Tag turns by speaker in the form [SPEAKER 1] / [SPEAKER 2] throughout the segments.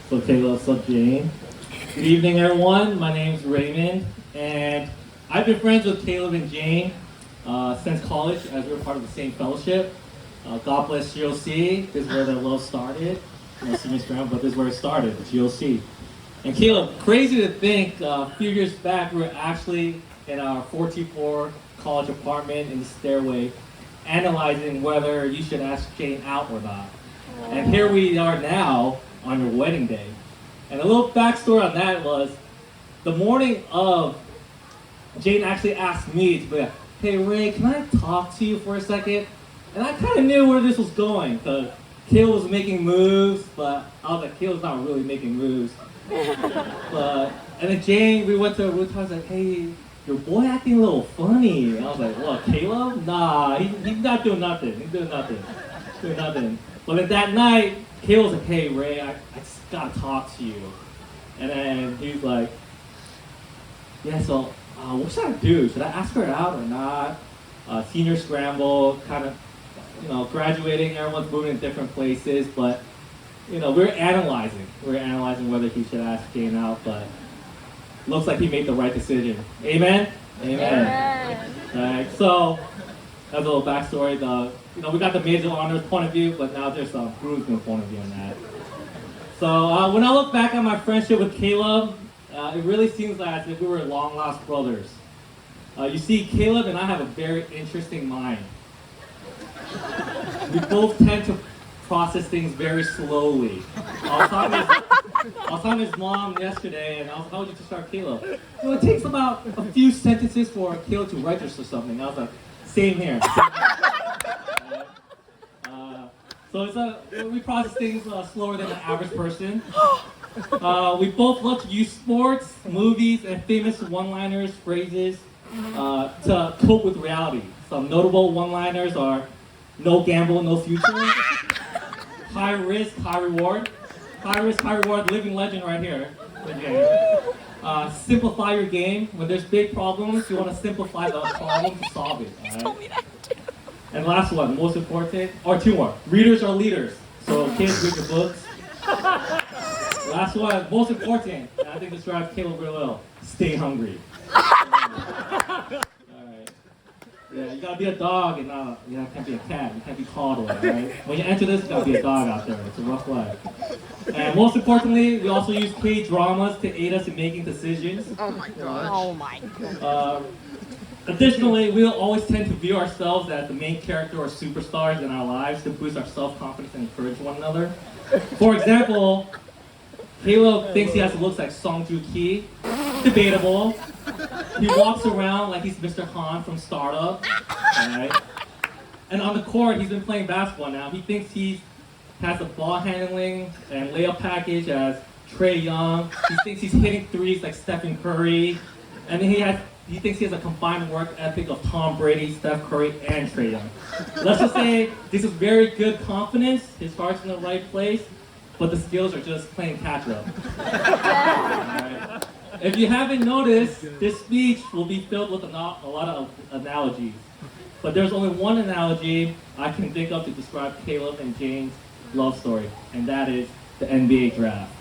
[SPEAKER 1] So Taylor, what's up, Jane? Good evening, everyone. My name's Raymond, and I've been friends with Caleb and Jane since college, as we were part of the same fellowship. God bless GOC. This is where their love started. Senior scramble, but this is where it started, the GOC. And Caleb, crazy to think, a few years back, we were actually in our 44 college apartment in the stairway, analyzing whether you should ask Jane out or not. And here we are now on your wedding day. And a little backstory on that was, the morning of, Jane actually asked me to be like, hey Ray, can I talk to you for a second? And I kind of knew where this was going, because Caleb was making moves, but I was like, Caleb's not really making moves. And then Jane, we went to a rooftop, I was like, hey, your boy acting a little funny. And I was like, what, Caleb? Nah, he's not doing nothing. He's doing nothing. Doing nothing. But then that night, Caleb was like, hey Ray, I just gotta talk to you. And then he was like, yeah, so what should I do? Should I ask her out or not? Senior scramble, kind of, graduating, everyone's moving in different places, but, we're analyzing. We're analyzing whether he should ask Jane out, but looks like he made the right decision. Amen? Amen. All right, so that's a little backstory. We got the major honors point of view, but now there's a groomsman point of view on that. So when I look back at my friendship with Caleb, it really seems like as if we were long lost brothers. You see, Caleb and I have a very interesting mind. We both tend to process things very slowly. I was talking to his mom yesterday, and I was, how would you describe Caleb? It takes about a few sentences for Caleb to register something. I was like, same here. So we process things slower than the average person. We both love to use sports, movies, and famous one-liners, phrases to cope with reality. Some notable one-liners are no gamble, no future, high risk, high reward. High risk, high reward, living legend right here. Simplify your game. When there's big problems, you want to simplify the problem to solve it. Right?
[SPEAKER 2] Told me that too.
[SPEAKER 1] And last one, most important, or two more. Readers are leaders. So kids, read your books. Last one, most important, and I think this drives Caleb real well. Stay hungry. Yeah, you gotta be a dog and you can't be a cat. You can't be coddled, right? When you enter this, you gotta be a dog out there. It's a rough life. And most importantly, we also use K-dramas to aid us in making decisions.
[SPEAKER 2] Oh my gosh. Oh my god.
[SPEAKER 1] Additionally, we'll always tend to view ourselves as the main character or superstars in our lives to boost our self-confidence and encourage one another. For example, Caleb thinks he has the looks like Song Joong-ki. Debatable. He walks around like he's Mr. Han from Startup. Right? And on the court, he's been playing basketball now. He thinks he has the ball handling and layup package as Trae Young. He thinks he's hitting threes like Stephen Curry. And then he thinks he has a combined work ethic of Tom Brady, Steph Curry, and Trae Young. Let's just say this is very good confidence. His heart's in the right place, but the skills are just playing catch up. Right? If you haven't noticed, this speech will be filled with a lot of analogies. But there's only one analogy I can think of to describe Caleb and Jane's love story, and that is the NBA draft.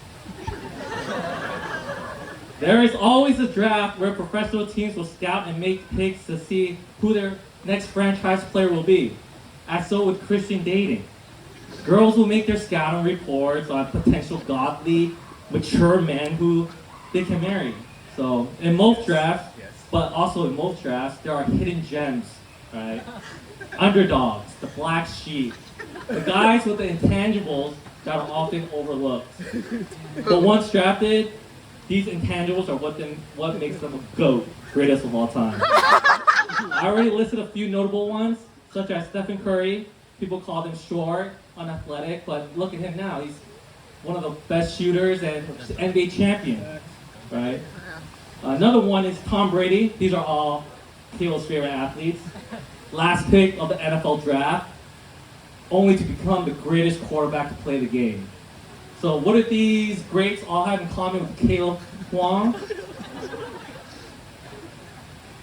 [SPEAKER 1] There is always a draft where professional teams will scout and make picks to see who their next franchise player will be. As so with Christian dating. Girls will make their scouting reports on potential godly, mature men who they can marry. So in most drafts, but also in most drafts, there are hidden gems, right? Underdogs, the black sheep, the guys with the intangibles that are often overlooked. But once drafted, these intangibles are what makes them a GOAT, greatest of all time. I already listed a few notable ones, such as Stephen Curry. People call him short, unathletic, but look at him now. He's one of the best shooters and NBA champion, right? Another one is Tom Brady. These are all Caleb's favorite athletes. Last pick of the NFL draft, only to become the greatest quarterback to play the game. So what did these greats all have in common with Caleb Hwangs?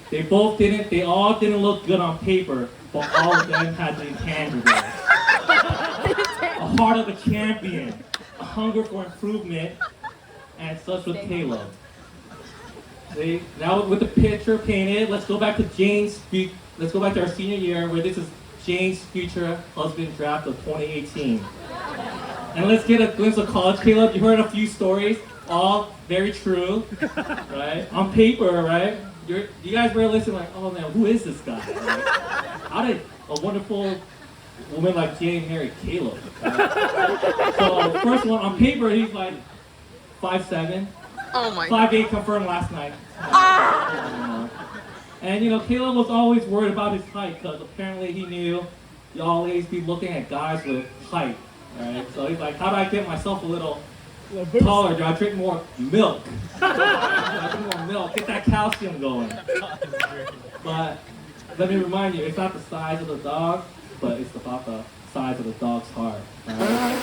[SPEAKER 1] They all didn't look good on paper, but all of them had the intangibles. A heart of a champion, a hunger for improvement, and such with Caleb. See, now with the picture painted, let's go back to let's go back to our senior year where this is Jane's future husband draft of 2018. And let's get a glimpse of college Caleb. You heard a few stories, all very true, right? On paper, right? You guys were listening like, oh man, who is this guy? Right? How did a wonderful woman like Jane marry Caleb? Right? So first one, on paper, he's like 5'7".
[SPEAKER 2] Oh my
[SPEAKER 1] 5'8" confirmed last night. And Caleb was always worried about his height because apparently he knew y'all always be looking at guys with height. Right? So he's like, how do I get myself a little taller? Do I drink more milk? Get that calcium going. But let me remind you, it's not the size of the dog, but it's about the size of the dog's heart. Right?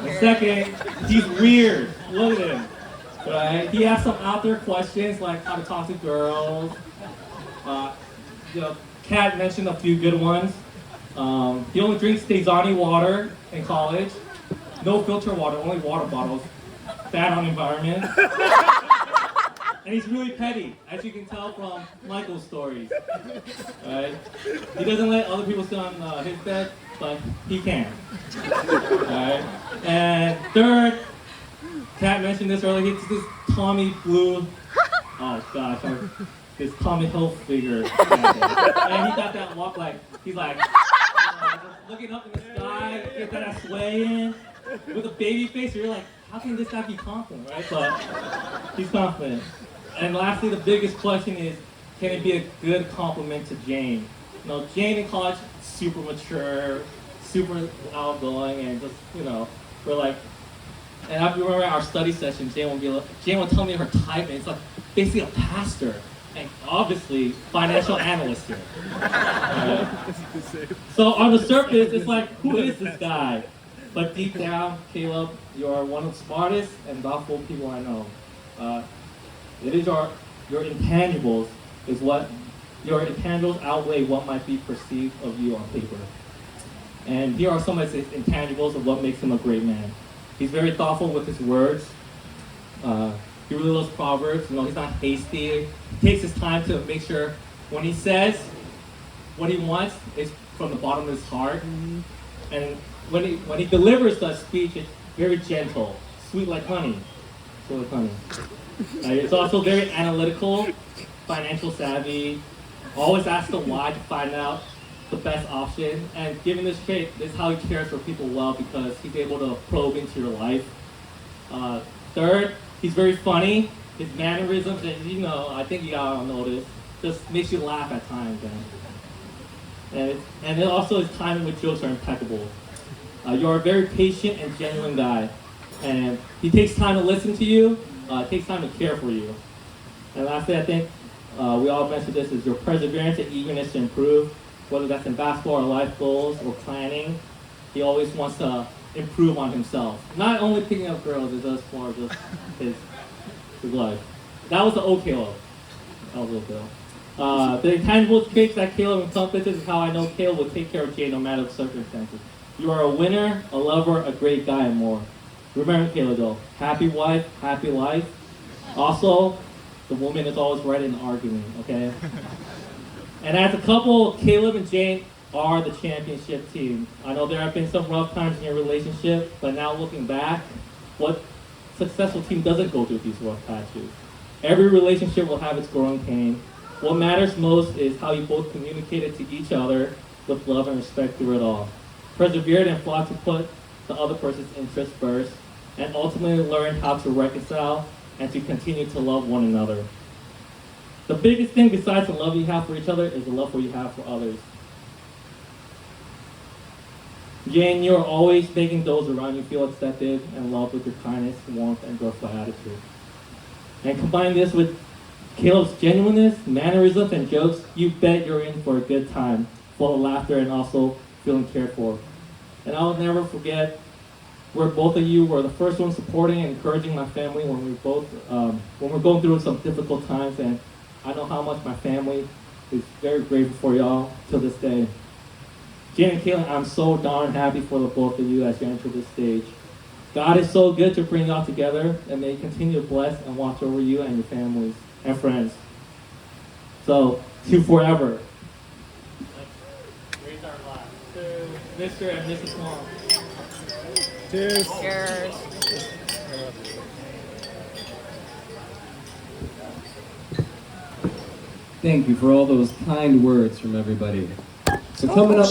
[SPEAKER 1] The second, he's weird. Look at him. Right? He has some out there questions like how to talk to girls. Kat mentioned a few good ones. He only drinks Dasani water in college. No filter water, only water bottles. Bad on the environment. And he's really petty, as you can tell from Michael's stories. Right? He doesn't let other people sit on his bed, but he can. Right? And third, Kat mentioned this earlier, he's this Tommy Blue, oh gosh, this Tommy Hilfiger. And he got that walk like, he's like, looking up in the sky, get that sway in, with a baby face, you're like, how can this guy be confident, right? But he's confident. And lastly, the biggest question is, can it be a good compliment to Jane? Jane in college, super mature, super outgoing, and just, we're like, and I remember our study session, Jane would tell me her type, and it's like basically a pastor, and obviously financial analyst here. So on the surface, it's like, who is this guy? But deep down, Caleb, you are one of the smartest and thoughtful people I know. It is your intangibles your intangibles outweigh what might be perceived of you on paper. And here are some of his intangibles of what makes him a great man. He's very thoughtful with his words. He really loves Proverbs. He's not hasty. He takes his time to make sure when he says what he wants, it's from the bottom of his heart. Mm-hmm. And when he delivers the speech, it's very gentle, sweet like honey. Sweet like honey. It's also very analytical, financial savvy. Always asks the why to find out the best option. And given this trait, this is how he cares for people well because he's able to probe into your life. Third, he's very funny. His mannerisms, and I think you all notice, just makes you laugh at times. And then also his timing with jokes are impeccable. You're a very patient and genuine guy. And he takes time to listen to you, takes time to care for you. And lastly, I think we all mentioned this, is your perseverance and eagerness to improve, whether that's in basketball or life goals or planning. He always wants to improve on himself. Not only picking up girls, it does for just his life. That was the old Caleb. The intangible traits that Caleb encompasses is how I know Caleb will take care of Jay no matter the circumstances. You are a winner, a lover, a great guy, and more. Remember Caleb though, happy wife, happy life. Also, the woman is always right in the argument, okay? And as a couple, Caleb and Jane are the championship team. I know there have been some rough times in your relationship, but now looking back, what successful team doesn't go through these rough patches? Every relationship will have its growing pain. What matters most is how you both communicated to each other with love and respect through it all. Persevered and fought to put the other person's interests first, and ultimately learned how to reconcile and to continue to love one another. The biggest thing besides the love you have for each other is the love you have for others. Jane, you are always making those around you feel accepted and loved with your kindness, warmth, and graceful attitude. And combine this with Caleb's genuineness, mannerisms, and jokes, you bet you're in for a good time, full of laughter and also feeling cared for. And I'll never forget where both of you were the first ones supporting and encouraging my family when we're going through some difficult times, and I know how much my family is very grateful for y'all till this day. Jane and Caitlin, I'm so darn happy for the both of you as you enter this stage. God is so good to bring y'all together, and may He continue to bless and watch over you and your families and friends. So, to forever. Let's raise our glass to Mr. and Mrs. Hwangs.
[SPEAKER 3] Cheers.
[SPEAKER 2] Cheers.
[SPEAKER 4] Thank you for all those kind words from everybody. So coming up